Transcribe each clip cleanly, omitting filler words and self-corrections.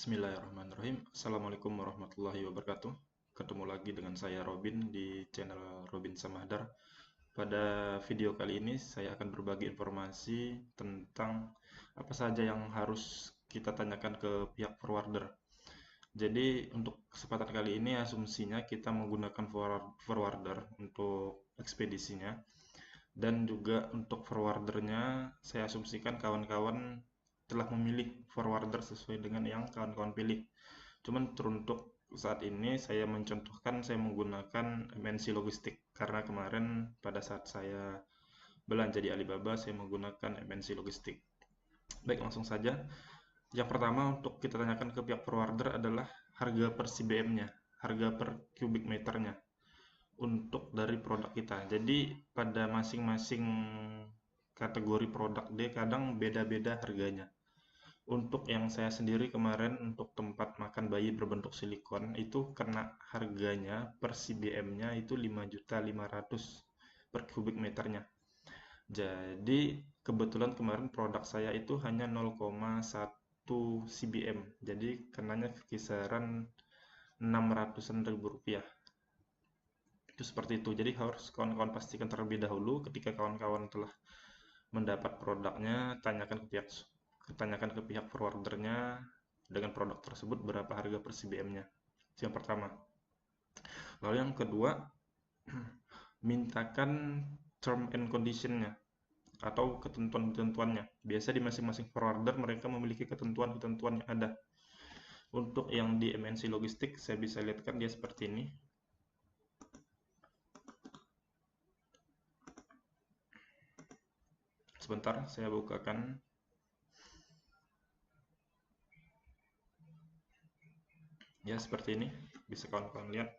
Bismillahirrahmanirrahim. Assalamualaikum warahmatullahi wabarakatuh. Ketemu lagi dengan saya Robin di channel Robin Samahdar. Pada video kali ini saya akan berbagi informasi tentang apa saja yang harus kita tanyakan ke pihak forwarder. Jadi untuk kesempatan kali ini asumsinya kita menggunakan forwarder untuk ekspedisinya, dan juga untuk forwardernya saya asumsikan kawan-kawan telah memilih forwarder sesuai dengan yang kawan-kawan pilih. Cuman teruntuk saat ini saya mencontohkan saya menggunakan MNC Logistik karena kemarin pada saat saya belanja di Alibaba saya menggunakan MNC Logistik. Baik, langsung saja. Yang pertama untuk kita tanyakan ke pihak forwarder adalah harga per CBM-nya, harga per cubic meternya untuk dari produk kita. Jadi pada masing-masing kategori produk dia kadang beda-beda harganya. Untuk yang saya sendiri kemarin untuk tempat makan bayi berbentuk silikon itu kena harganya per CBM-nya itu 5.500.000 per kubik meternya. Jadi kebetulan kemarin produk saya itu hanya 0,1 CBM. Jadi kenanya kisaran 600-an ribu rupiah. Itu seperti itu. Jadi harus kawan-kawan pastikan terlebih dahulu ketika kawan-kawan telah mendapat produknya, tanyakan ke pihak forwardernya dengan produk tersebut berapa harga per CBM-nya. Yang pertama. Lalu yang kedua, mintakan term and condition-nya atau ketentuan-ketentuannya. Biasa di masing-masing forwarder mereka memiliki ketentuan-ketentuan yang ada. Untuk yang di MNC Logistik saya bisa lihatkan dia seperti ini. Sebentar, saya bukakan. Ya, seperti ini. Bisa kawan-kawan lihat.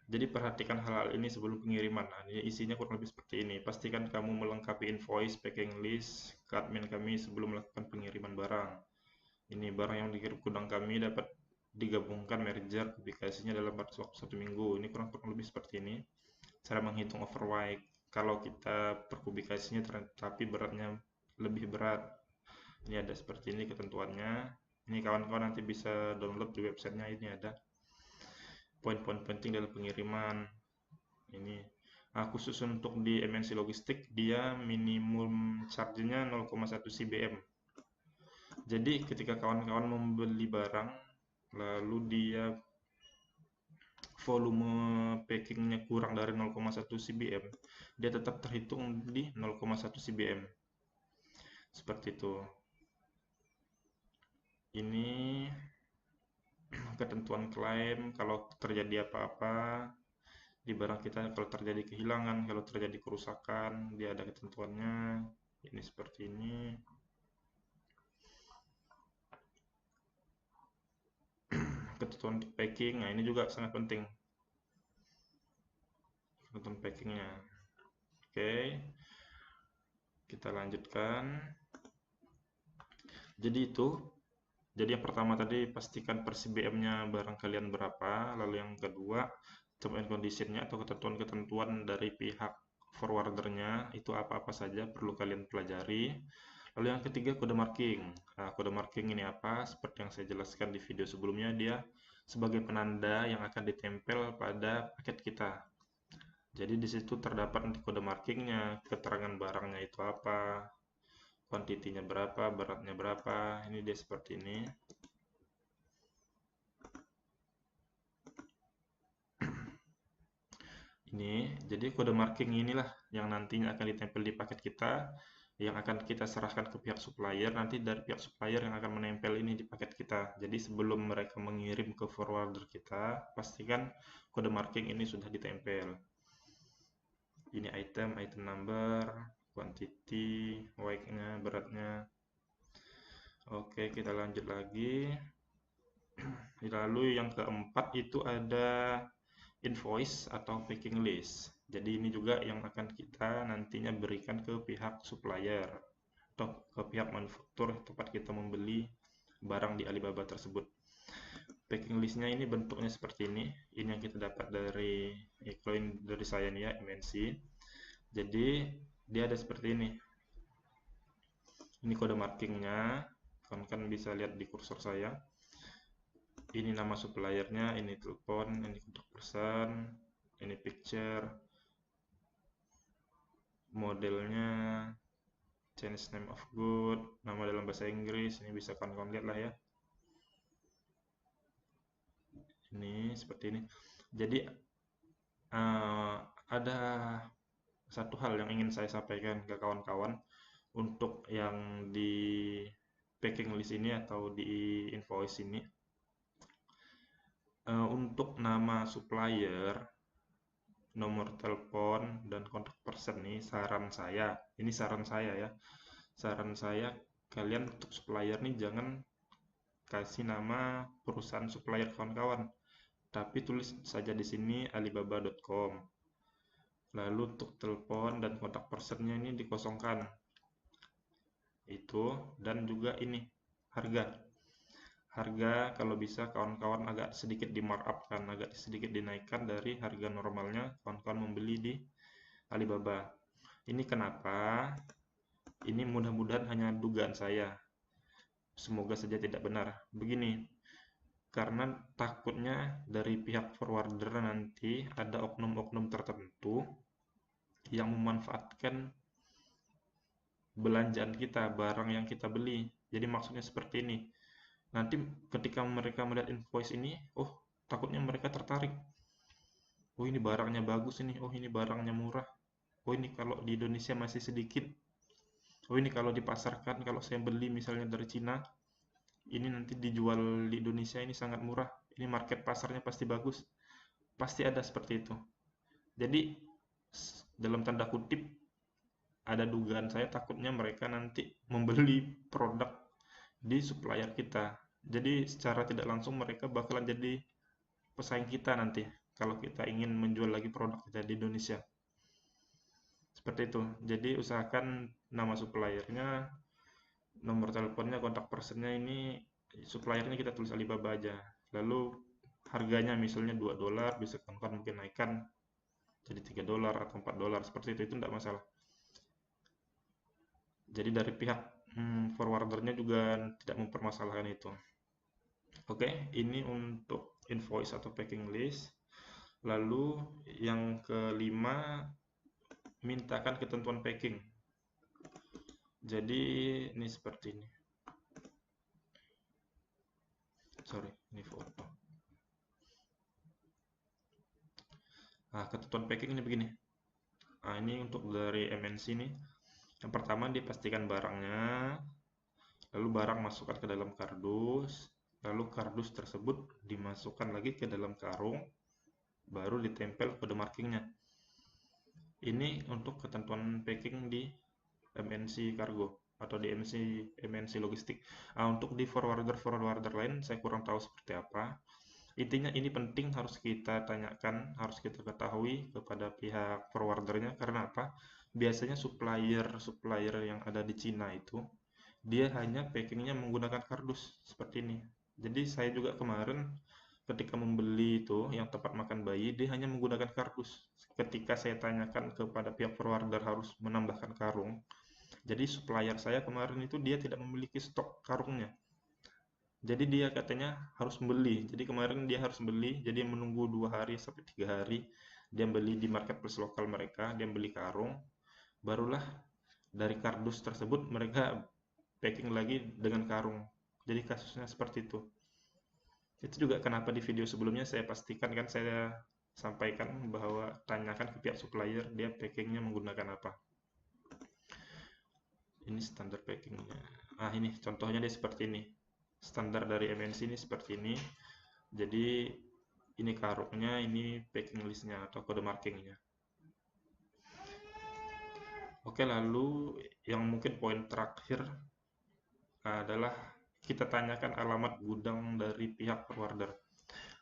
Jadi perhatikan hal-hal ini sebelum pengiriman. Nah, ini isinya kurang lebih seperti ini. Pastikan kamu melengkapi invoice, packing list, ke admin kami sebelum melakukan pengiriman barang. Ini barang yang dikirim gudang kami dapat digabungkan merger publikasinya dalam batas waktu 1 minggu. Ini kurang lebih seperti ini. Cara menghitung overweight. Kalau kita perpublikasinya tapi beratnya lebih berat. Ini ada seperti ini ketentuannya. Ini kawan-kawan nanti bisa download di websitenya, ini ada poin-poin penting dalam pengiriman. Ini khusus untuk di MNC Logistik dia minimum charge-nya 0,1 CBM. Jadi ketika kawan-kawan membeli barang lalu dia volume packingnya kurang dari 0,1 CBM, dia tetap terhitung di 0,1 CBM. Seperti itu. Ini ketentuan klaim kalau terjadi apa-apa di barang kita, kalau terjadi kehilangan, kalau terjadi kerusakan, dia ada ketentuannya. Ini seperti ini. Ketentuan packing, nah ini juga sangat penting. Ketentuan packingnya. Oke, kita lanjutkan. Jadi yang pertama tadi pastikan per CBM-nya barang kalian berapa. Lalu yang kedua, term and condition-nya atau ketentuan-ketentuan dari pihak forwardernya itu apa-apa saja perlu kalian pelajari. Lalu yang ketiga, kode marking. Nah, kode marking ini apa? Seperti yang saya jelaskan di video sebelumnya, dia sebagai penanda yang akan ditempel pada paket kita. Jadi di situ terdapat nanti kode markingnya, keterangan barangnya itu apa, kuantitinya berapa, beratnya berapa. Ini dia seperti ini. Ini, jadi kode marking inilah yang nantinya akan ditempel di paket kita, yang akan kita serahkan ke pihak supplier. Nanti dari pihak supplier yang akan menempel ini di paket kita. Jadi sebelum mereka mengirim ke forwarder kita, pastikan kode marking ini sudah ditempel. Ini item number, quantity, weight-nya, beratnya. Oke, kita lanjut lagi. Lalu yang keempat itu ada invoice atau packing list. Jadi ini juga yang akan kita nantinya berikan ke pihak supplier atau ke pihak manufaktur tempat kita membeli barang di Alibaba tersebut. Packing listnya ini bentuknya seperti ini. Ini yang kita dapat dari iklan dari saya nih ya, MNC. Jadi dia ada seperti ini. Ini kode markingnya, kan kalian bisa lihat di kursor saya. Ini nama suppliernya, ini telepon, ini kontak person, ini picture, modelnya, Chinese name of good, nama dalam bahasa Inggris, ini bisa kawan-kawan lihat lah ya. Ini seperti ini. Jadi ada satu hal yang ingin saya sampaikan ke kawan-kawan untuk yang di packing list ini atau di invoice ini. Untuk nama supplier, nomor telepon, dan kontak person nih, saran saya ya, saran saya kalian untuk supplier nih jangan kasih nama perusahaan supplier kawan-kawan, tapi tulis saja di sini alibaba.com. Lalu untuk telepon dan kontak personnya ini dikosongkan. Itu, dan juga ini harga. Harga kalau bisa kawan-kawan agak sedikit di markup kan, agak sedikit dinaikkan dari harga normalnya kawan-kawan membeli di Alibaba. Ini kenapa? Ini mudah-mudahan hanya dugaan saya. Semoga saja tidak benar. Begini, karena takutnya dari pihak forwarder nanti ada oknum-oknum tertentu yang memanfaatkan belanjaan kita, barang yang kita beli. Jadi maksudnya seperti ini. Nanti ketika mereka melihat invoice ini, oh takutnya mereka tertarik. Oh ini barangnya bagus ini, oh ini barangnya murah. Oh ini kalau di Indonesia masih sedikit. Oh ini kalau dipasarkan, kalau saya beli misalnya dari Cina, ini nanti dijual di Indonesia ini sangat murah. Ini market pasarnya pasti bagus. Pasti ada seperti itu. Jadi dalam tanda kutip ada dugaan saya takutnya mereka nanti membeli produk di supplier kita. Jadi secara tidak langsung mereka bakalan jadi pesaing kita nanti kalau kita ingin menjual lagi produk kita di Indonesia. Seperti itu. Jadi usahakan nama suppliernya, nomor teleponnya, kontak personnya ini suppliernya kita tulis Alibaba aja. Lalu harganya misalnya $2, bisa kan mungkin naikkan jadi $3 atau $4 seperti itu tidak masalah. Jadi dari pihak forwardernya juga tidak mempermasalahkan itu. Oke, ini untuk invoice atau packing list. Lalu yang kelima, mintakan ketentuan packing. Jadi ini seperti ini. Sorry, ini foto. Nah, ketentuan packing ini begini. Nah, ini untuk dari MNC nih. Yang pertama dipastikan barangnya, lalu barang masukkan ke dalam kardus, lalu kardus tersebut dimasukkan lagi ke dalam karung, baru ditempel kode markingnya. Ini untuk ketentuan packing di MNC Cargo atau di MNC Logistik. Nah, untuk di forwarder lain saya kurang tahu seperti apa. Intinya ini penting, harus kita tanyakan, harus kita ketahui kepada pihak forwardernya. Karena apa? Biasanya supplier yang ada di Cina itu dia hanya packingnya menggunakan kardus seperti ini. Jadi saya juga kemarin ketika membeli itu yang tempat makan bayi, dia hanya menggunakan kardus. Ketika saya tanyakan kepada pihak forwarder harus menambahkan karung, jadi supplier saya kemarin itu dia tidak memiliki stok karungnya. Jadi dia katanya harus beli. Jadi kemarin dia harus beli, jadi menunggu 2 hari sampai 3 hari. Dia beli di marketplace lokal mereka, dia beli karung. Barulah dari kardus tersebut mereka packing lagi dengan karung. Jadi kasusnya seperti itu. Itu juga kenapa di video sebelumnya saya pastikan kan, saya sampaikan bahwa tanyakan ke pihak supplier dia packingnya menggunakan apa. Ini standar packingnya. Ah ini contohnya dia seperti ini. Standar dari MNC ini seperti ini. Jadi ini karungnya, ini packing listnya atau kode markingnya. Oke, lalu yang mungkin poin terakhir adalah kita tanyakan alamat gudang dari pihak forwarder.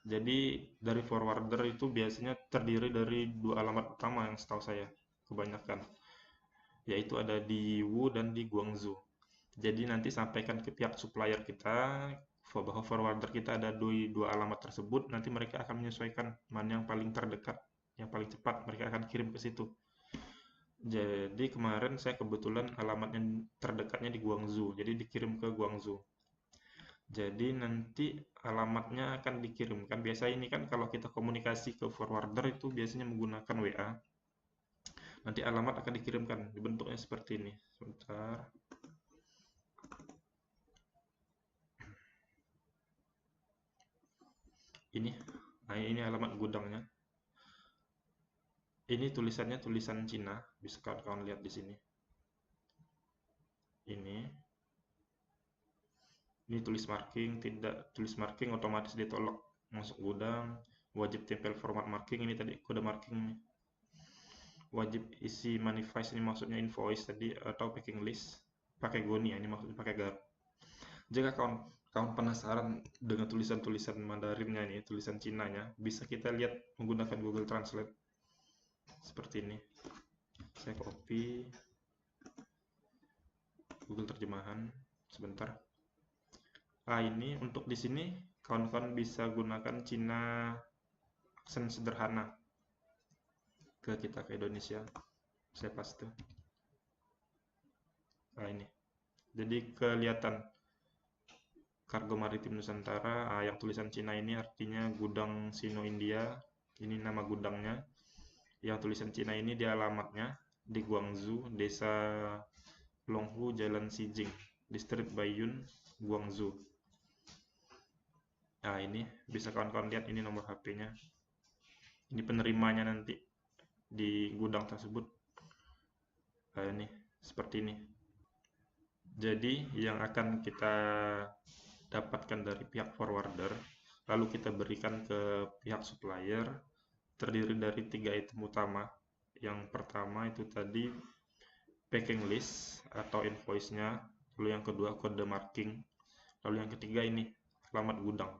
Jadi dari forwarder itu biasanya terdiri dari 2 alamat utama yang setahu saya kebanyakan, yaitu ada di Yiwu dan di Guangzhou. Jadi nanti sampaikan ke pihak supplier kita bahwa forwarder kita ada 2 alamat tersebut, nanti mereka akan menyesuaikan mana yang paling terdekat, yang paling cepat, mereka akan kirim ke situ. Jadi kemarin saya kebetulan alamatnya terdekatnya di Guangzhou, jadi dikirim ke Guangzhou. Jadi nanti alamatnya akan dikirimkan. Biasa ini kan kalau kita komunikasi ke forwarder itu biasanya menggunakan WA. Nanti alamat akan dikirimkan. Bentuknya seperti ini. Sebentar. Ini. Nah, ini alamat gudangnya. Ini tulisannya tulisan Cina. Bisa kawan-kawan lihat di sini. Ini tulis marking, tidak tulis marking otomatis ditolak masuk gudang. Wajib tempel format marking, ini tadi kode marking. Wajib isi manifest, ini maksudnya invoice tadi, atau packing list pakai Goni, ini maksudnya pakai Gar. Jika kawan penasaran dengan tulisan-tulisan Mandarinnya ini, tulisan Cinanya, bisa kita lihat menggunakan Google Translate seperti ini. Saya copy Google terjemahan sebentar. Ini untuk di sini kawan-kawan bisa gunakan Cina aksen sederhana ke kita ke Indonesia. Saya paste. Ini. Jadi kelihatan Kargo Maritim Nusantara, yang tulisan Cina ini artinya gudang Sino India. Ini nama gudangnya. Yang tulisan Cina ini di alamatnya di Guangzhou, Desa Longhu, Jalan Xijing, Distrik Baiyun, Guangzhou. Ini bisa kawan-kawan lihat, ini nomor HP-nya. Ini penerimanya nanti di gudang tersebut. Ini seperti ini. Jadi yang akan kita dapatkan dari pihak forwarder, lalu kita berikan ke pihak supplier, terdiri dari 3 item utama. Yang pertama itu tadi packing list atau invoice-nya, lalu yang kedua kode marking, lalu yang ketiga ini alamat gudang.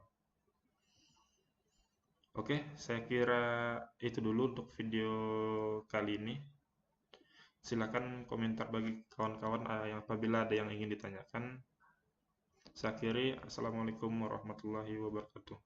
Oke, saya kira itu dulu untuk video kali ini. Silakan komentar bagi kawan-kawan yang apabila ada yang ingin ditanyakan. Saya akhiri, Assalamualaikum warahmatullahi wabarakatuh.